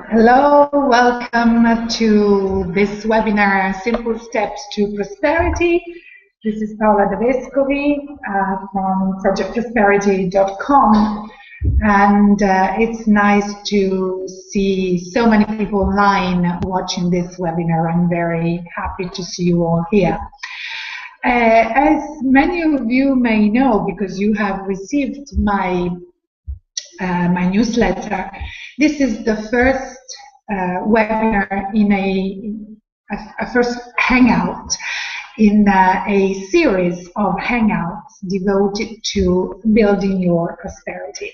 Hello, welcome to this webinar, Simple Steps to Prosperity. This is Paola De Vescovi from projectprosperity.com, and it's nice to see so many people online watching this webinar. I'm very happy to see you all here. As many of you may know, because you have received my newsletter, this is the first webinar in a first hangout in a series of hangouts devoted to building your prosperity.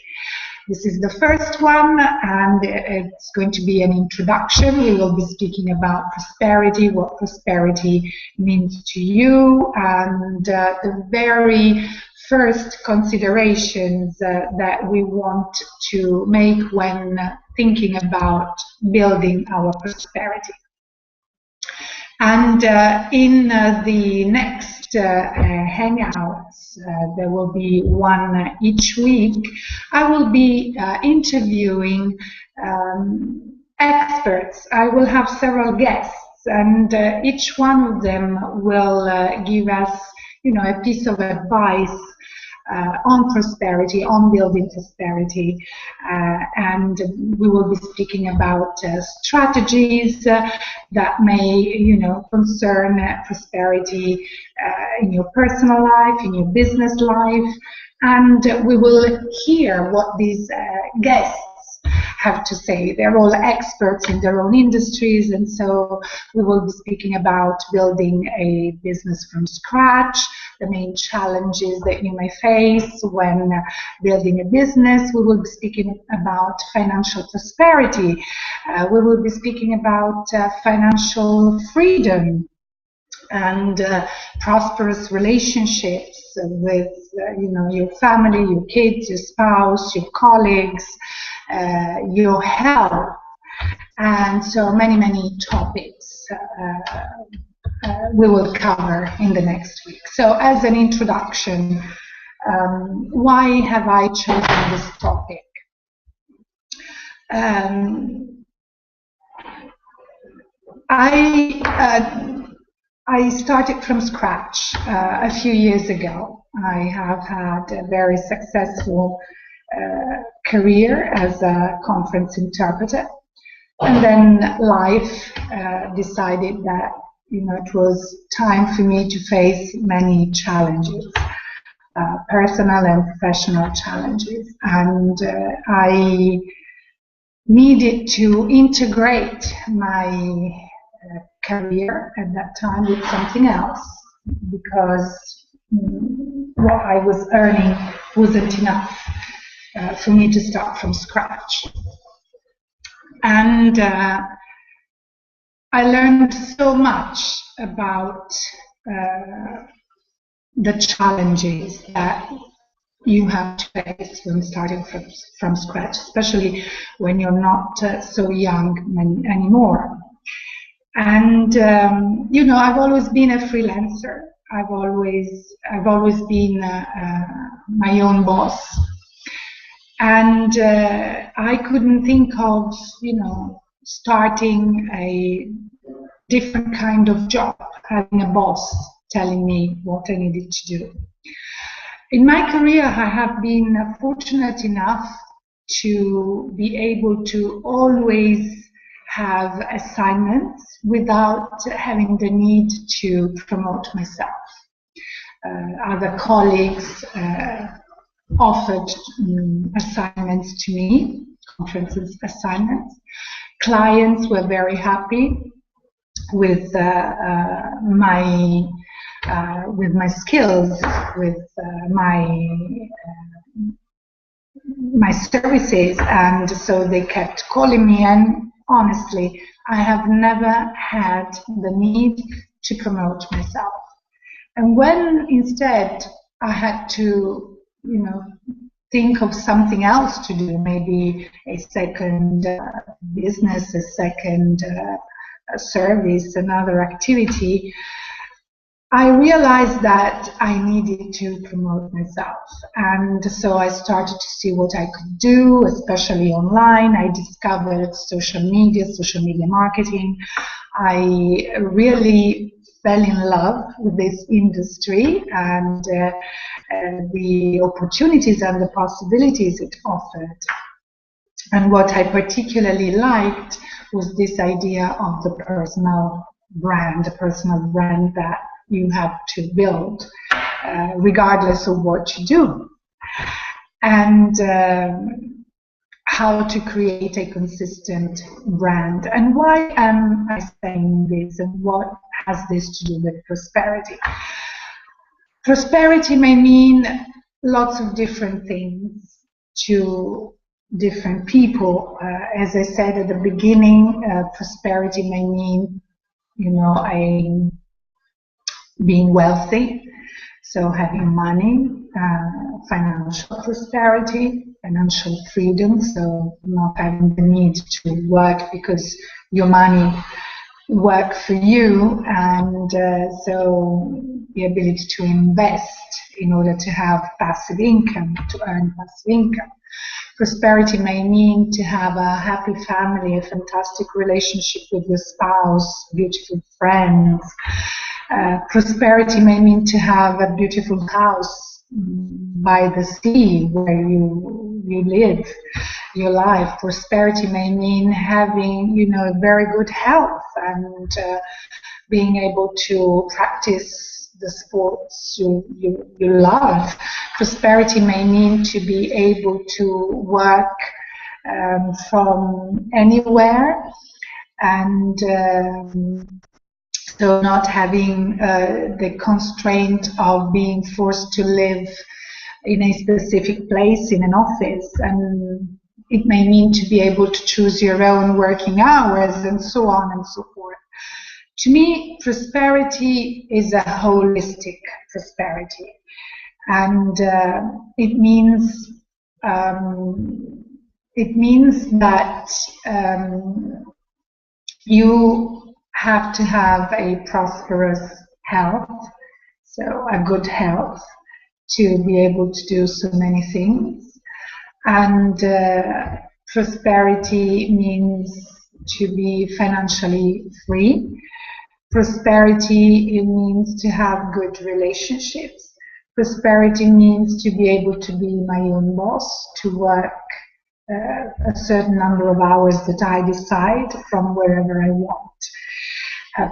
This is the first one, and it's going to be an introduction. We will be speaking about prosperity, what prosperity means to you, and the very first considerations that we want to make when thinking about building our prosperity. And in the next hangouts, there will be one each week. I will be interviewing experts. I will have several guests, and each one of them will give us, a piece of advice on prosperity, on building prosperity, and we will be speaking about strategies that may, concern prosperity in your personal life, in your business life, and we will hear what these guests have to say. They're all experts in their own industries, and so we will be speaking about building a business from scratch, the main challenges that you may face when building a business. We will be speaking about financial prosperity. We will be speaking about financial freedom and prosperous relationships with your family, your kids, your spouse, your colleagues, your health, and so many topics we will cover in the next week. So as an introduction, why have I chosen this topic? I started from scratch a few years ago. I have had a very successful career as a conference interpreter, and then life decided that it was time for me to face many challenges, personal and professional challenges, and I needed to integrate my career at that time with something else, because what I was earning wasn't enough for me to start from scratch. And I learned so much about the challenges that you have to face when starting from scratch, especially when you're not so young anymore. And I've always been a freelancer. I've always been my own boss, and I couldn't think of starting a different kind of job, having a boss telling me what I needed to do. In my career, I have been fortunate enough to be able to always have assignments without having the need to promote myself. Other colleagues offered assignments to me, conferences assignments. Clients were very happy with my skills, with my services, and so they kept calling me. And honestly, I have never had the need to promote myself. And when instead I had to, think of something else to do, maybe a second business, a second service, another activity, I realized that I needed to promote myself. And so I started to see what I could do, especially online. I discovered social media marketing. I really fell in love with this industry and the opportunities and the possibilities it offered. And what I particularly liked was this idea of the personal brand, a personal brand that you have to build regardless of what you do. And how to create a consistent brand. And why am I saying this, and what has this to do with prosperity? Prosperity may mean lots of different things to different people. As I said at the beginning, prosperity may mean, being wealthy, so having money, financial prosperity, financial freedom, so not having the need to work because your money work for you, and so the ability to invest in order to have passive income, to earn passive income. Prosperity may mean to have a happy family, a fantastic relationship with your spouse, beautiful friends. Prosperity may mean to have a beautiful house by the sea where you live your life. Prosperity may mean having, very good health and being able to practice the sports you love. Prosperity may mean to be able to work from anywhere, and so not having the constraint of being forced to live in a specific place in an office. And it may mean to be able to choose your own working hours, and so on and so forth. To me, prosperity is a holistic prosperity, and it means that you have to have a prosperous health, so a good health, to be able to do so many things. And prosperity means to be financially free. Prosperity, it means to have good relationships. Prosperity means to be able to be my own boss, to work a certain number of hours that I decide from wherever I want.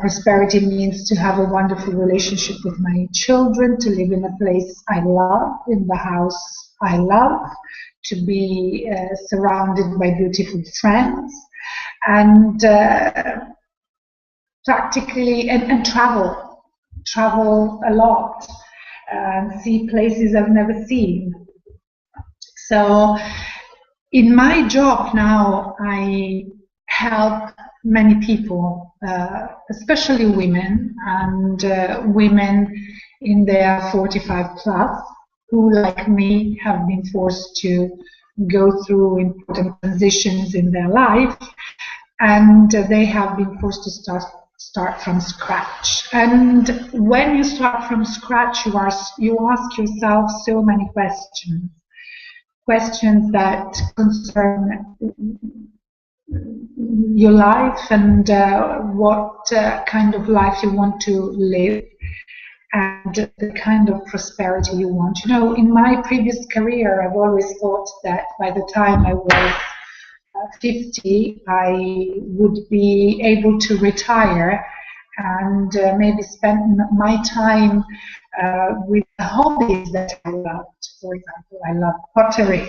Prosperity means to have a wonderful relationship with my children, to live in a place I love, in the house I love, to be surrounded by beautiful friends, and practically, and travel a lot, and see places I've never seen. So in my job now, I help many people, especially women, and women in their 45 plus, who, like me, have been forced to go through important transitions in their life, and they have been forced to start from scratch. And when you start from scratch, you ask yourself so many questions that concern your life, and what kind of life you want to live, and the kind of prosperity you want. In my previous career, I've always thought that by the time I was 50, I would be able to retire and maybe spend my time with the hobbies that I loved. For example, I love pottery.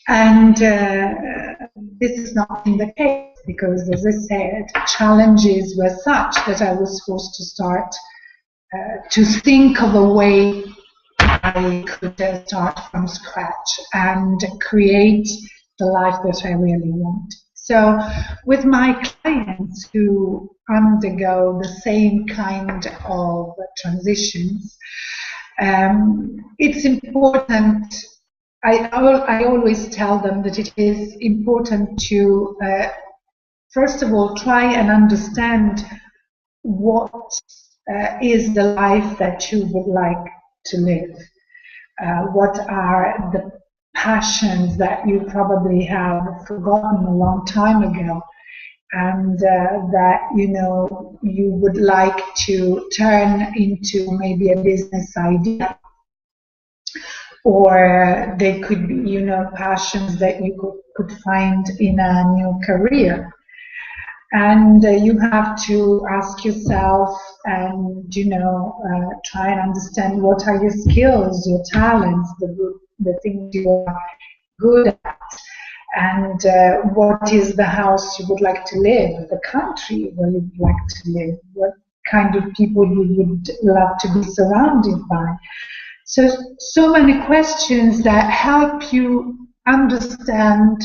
And this is not in the case, because, as I said, challenges were such that I was forced to start to think of a way I could start from scratch and create the life that I really want. So with my clients who undergo the same kind of transitions, it's important. I always tell them that it is important to, first of all, try and understand what is the life that you would like to live? What are the passions that you probably have forgotten a long time ago, and that you would like to turn into maybe a business idea? Or they could be, passions that you could find in a new career. And you have to ask yourself and, try and understand what are your skills, your talents, the things you are good at, and what is the house you would like to live, the country where you would like to live, what kind of people you would love to be surrounded by. So many questions that help you understand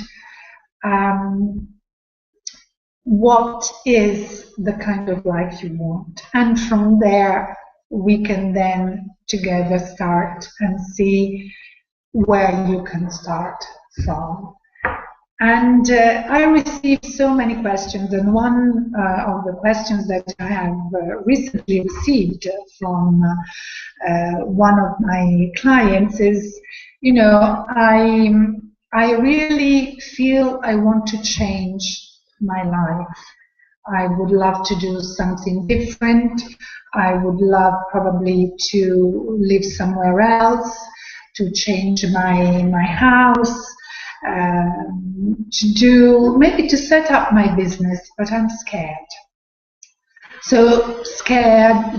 what is the kind of life you want. And from there, we can then together start and see where you can start from. And I received so many questions, and one of the questions that I have recently received from one of my clients is, I really feel I want to change my life. I would love to do something different. I would love probably to live somewhere else, to change my house, maybe to set up my business, but I'm scared. So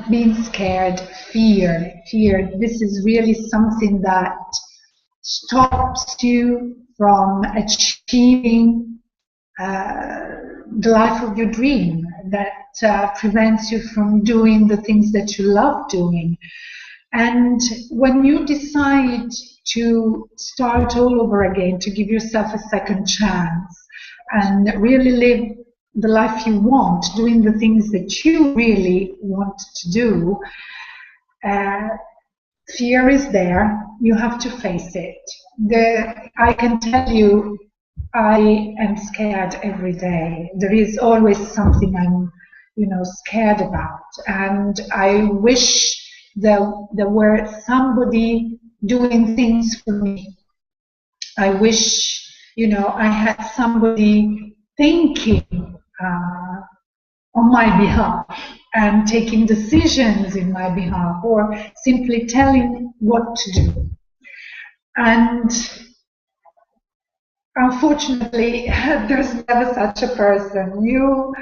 being scared, fear. This is really something that stops you from achieving the life of your dream, that prevents you from doing the things that you love doing. And when you decide to start all over again, to give yourself a second chance and really live the life you want, doing the things that you really want to do, fear is there. You have to face it. I can tell you, I am scared every day. There is always something I'm, scared about, and I wish there were somebody doing things for me. I wish, I had somebody thinking on my behalf and taking decisions in my behalf, or simply telling what to do. And unfortunately, there's never such a person. You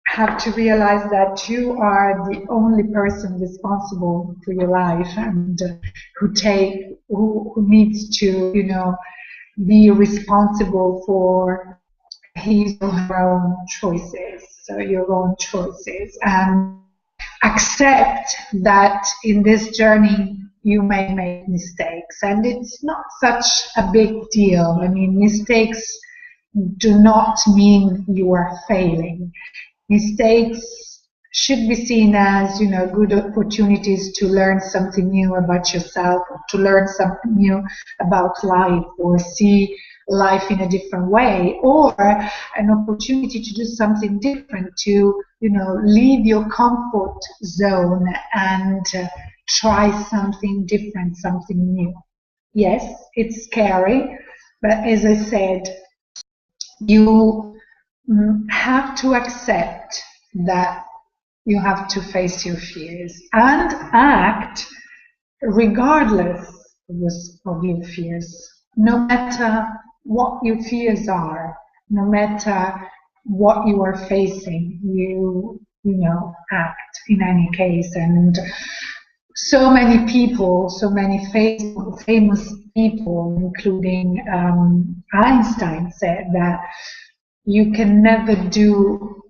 have to realize that you are the only person responsible for your life, and who needs to, be responsible for his or her own choices, so your own choices, and accept that in this journey you may make mistakes, and it's not such a big deal. I mean, mistakes do not mean you are failing. Mistakes should be seen as, good opportunities to learn something new about yourself, to learn something new about life, or see life in a different way, or an opportunity to do something different, to, leave your comfort zone and try something different, something new. Yes, it's scary, but as I said, you have to accept that you have to face your fears and act regardless of your fears. No matter what your fears are, no matter what you are facing, you act in any case. And so many people, so many famous people, including Einstein, said that you can never do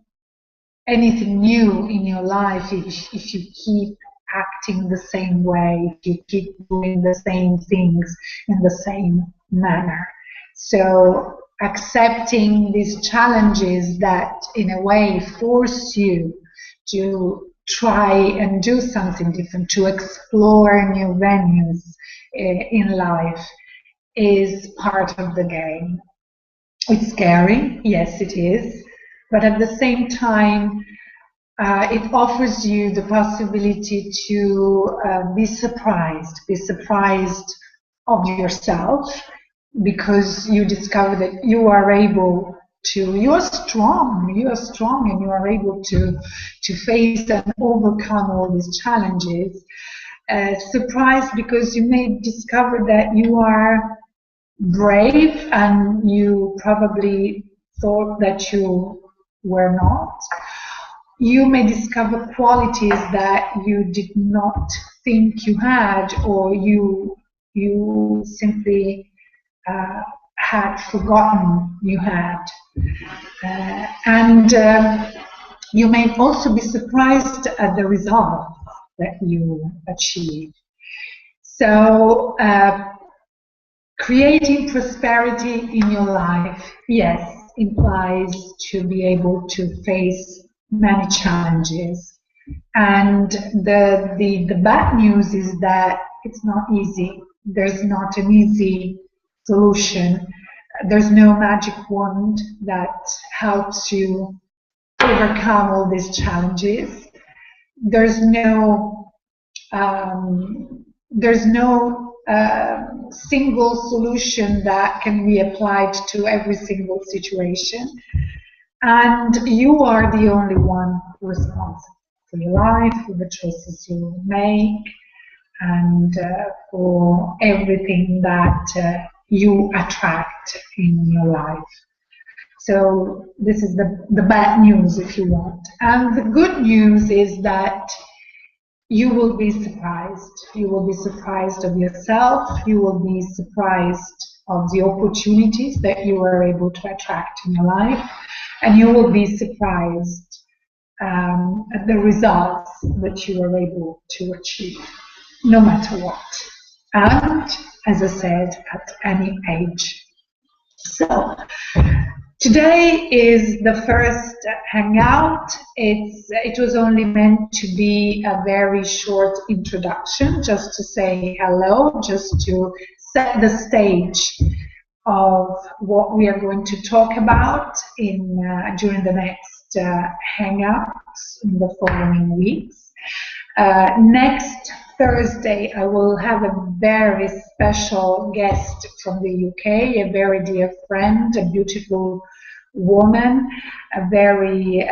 anything new in your life if you keep acting the same way, if you keep doing the same things in the same manner. So accepting these challenges that in a way force you to try and do something different, to explore new venues in life, is part of the game. It's scary, yes it is, but at the same time, it offers you the possibility to be surprised of yourself, because you discover that you are able to, you are strong, and you are able to face and overcome all these challenges. Surprised because you may discover that you are brave and you probably thought that you were not. You may discover qualities that you did not think you had, or you simply had forgotten you had. And you may also be surprised at the results that you achieve. So creating prosperity in your life, yes, implies to be able to face many challenges. And the bad news is that it's not easy. There's not an easy solution. There's no magic wand that helps you overcome all these challenges. There's no single solution that can be applied to every single situation, and you are the only one responsible for your life, for the choices you make, and for everything that you attract in your life. So this is the bad news, if you want. And the good news is that you will be surprised. You will be surprised of yourself. You will be surprised of the opportunities that you are able to attract in your life. And you will be surprised at the results that you are able to achieve, no matter what. And, as I said, at any age. So, today is the first hangout. It was only meant to be a very short introduction, just to say hello, just to set the stage of what we are going to talk about during the next hangouts in the following weeks. Next Thursday, I will have a very special guest from the UK, a very dear friend, a beautiful woman, a very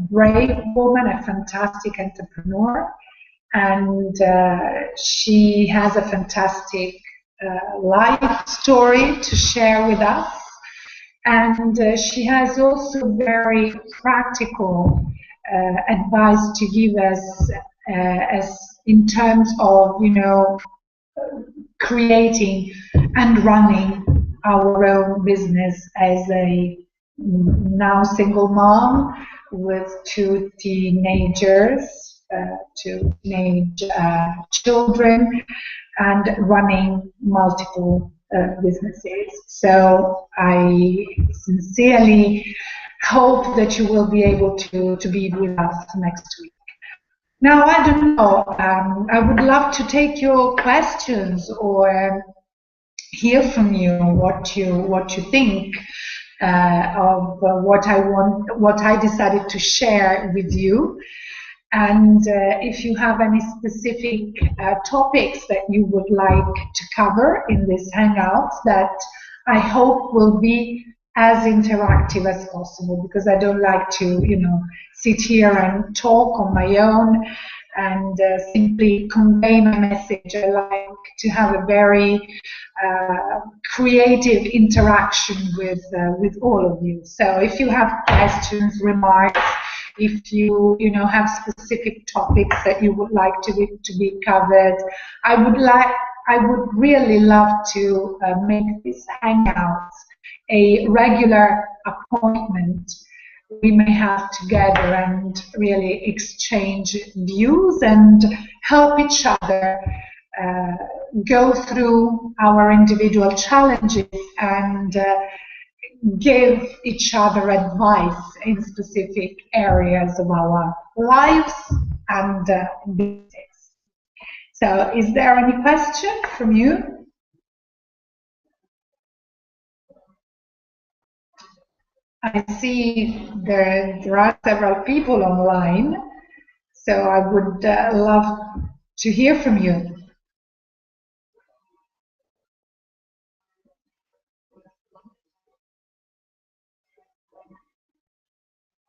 brave woman, a fantastic entrepreneur, and she has a fantastic life story to share with us, and she has also very practical advice to give us as in terms of, creating and running our own business as a now single mom with two teenage children, and running multiple businesses. So I sincerely hope that you will be able to be with us next week. Now, I don't know, I would love to take your questions or hear from you what you think of what I decided to share with you. And if you have any specific topics that you would like to cover in this Hangouts, that I hope will be as interactive as possible, because I don't like to, sit here and talk on my own and simply convey my message. I like to have a very creative interaction with all of you. So if you have questions, remarks, if you have specific topics that you would like to be covered, I would really love to make this Hangouts a regular appointment we may have together and really exchange views and help each other go through our individual challenges and give each other advice in specific areas of our lives and business. So, is there any question from you? I see there are several people online, so I would love to hear from you.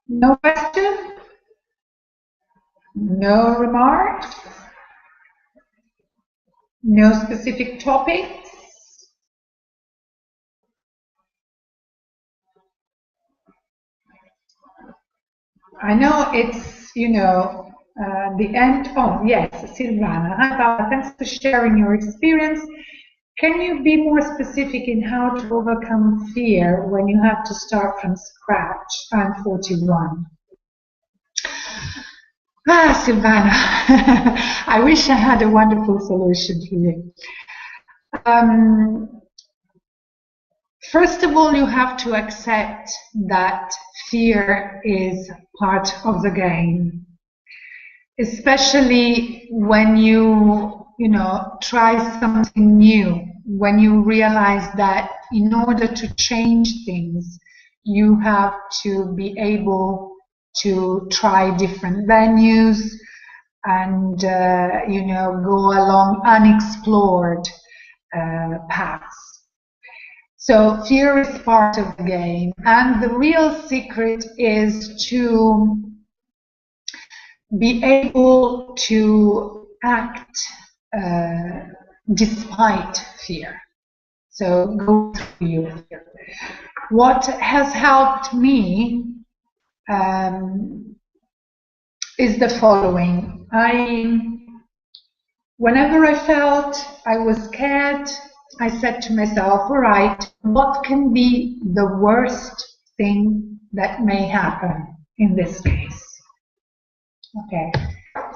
No question? No remarks? No specific topics? I know it's, the end. Oh, yes, Silvana. Hi, Paula. Thanks for sharing your experience. Can you be more specific in how to overcome fear when you have to start from scratch? I'm 41. Ah, Silvana, I wish I had a wonderful solution for you. First of all, you have to accept that fear is part of the game, especially when you try something new, when you realize that in order to change things, you have to be able to try different venues and go along unexplored paths. So fear is part of the game, and the real secret is to be able to act despite fear. So go through your fear. What has helped me is the following. Whenever I felt I was scared, I said to myself, all right, what can be the worst thing that may happen in this case? Okay,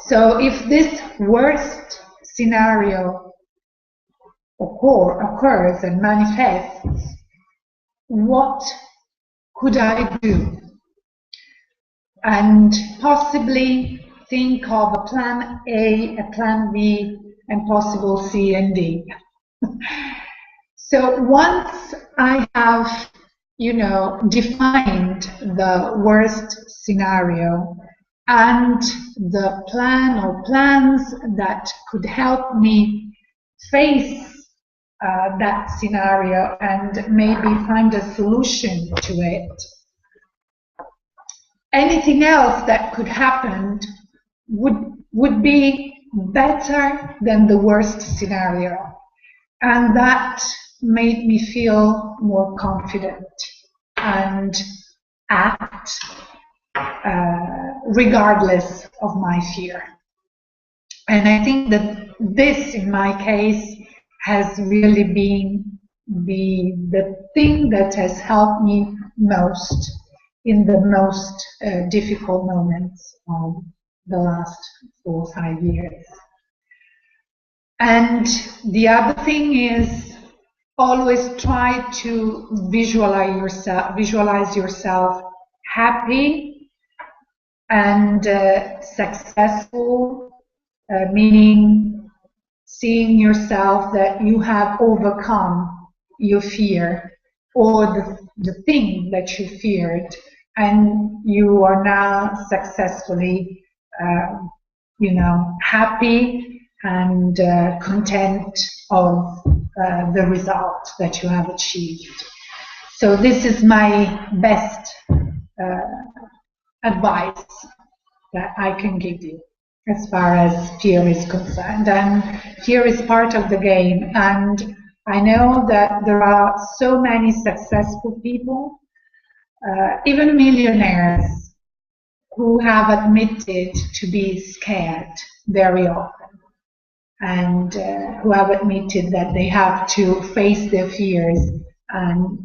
so if this worst scenario occurs and manifests, what could I do? And possibly think of a plan A, a plan B, and possible C and D. So once I have, defined the worst scenario and the plan or plans that could help me face that scenario and maybe find a solution to it, anything else that could happen would be better than the worst scenario. And that made me feel more confident and act regardless of my fear. And I think that this, in my case, has really been the thing that has helped me most in the most difficult moments of the last 4 or 5 years. And the other thing is always try to visualize yourself happy and successful, meaning seeing yourself that you have overcome your fear or the thing that you feared, and you are now successfully, happy and content of the result that you have achieved. So this is my best advice that I can give you as far as fear is concerned. And fear is part of the game, and I know that there are so many successful people, even millionaires, who have admitted to be scared very often, and who have admitted that they have to face their fears and,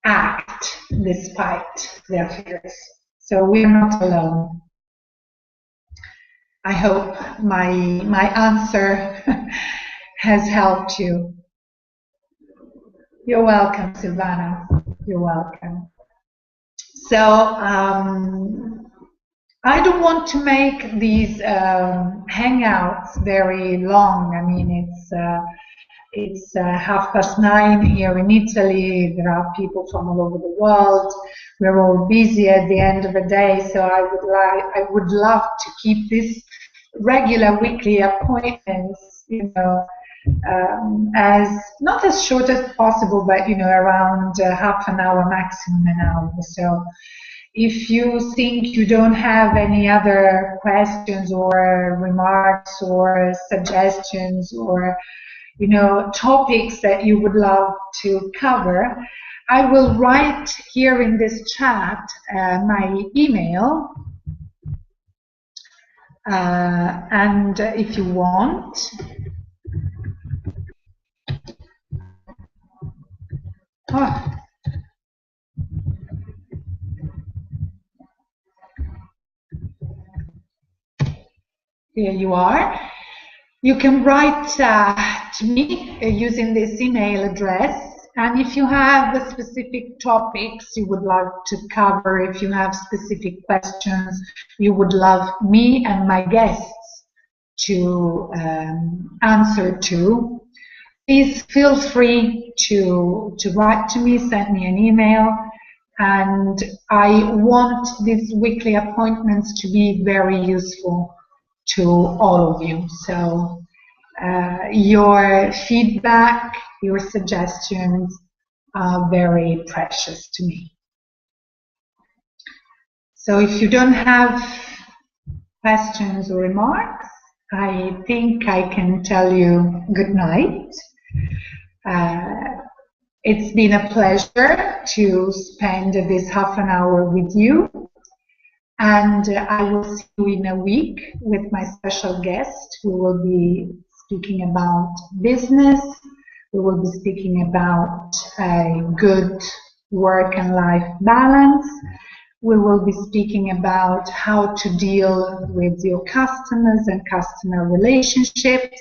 act despite their fears. So we're not alone. I hope my answer has helped you. You're welcome, Silvana. You're welcome. So I don't want to make these hangouts very long. I mean, It's 9:30 here in Italy. There are people from all over the world. We're all busy at the end of the day, so I would love to keep this regular weekly appointments, as not as short as possible, but around half an hour, maximum an hour. So if you think you don't have any other questions or remarks or suggestions or topics that you would love to cover, I will write here in this chat my email, and if you want, here you are. You can write to me using this email address, and if you have specific topics you would like to cover, if you have specific questions you would love me and my guests to answer to, please feel free to write to me, send me an email. And I want these weekly appointments to be very useful to all of you. So your feedback, your suggestions are very precious to me. So if you don't have questions or remarks, I think I can tell you good night. It's been a pleasure to spend this half an hour with you. And I will see you in a week with my special guest, who will be speaking about business. We will be speaking about a good work and life balance. We will be speaking about how to deal with your customers and customer relationships.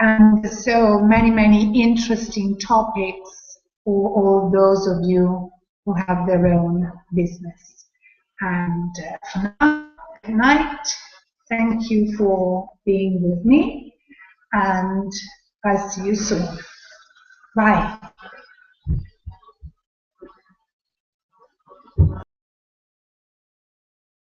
And so many interesting topics for all those of you who have their own business. And for now, good night. Thank you for being with me, and I'll see you soon. Bye.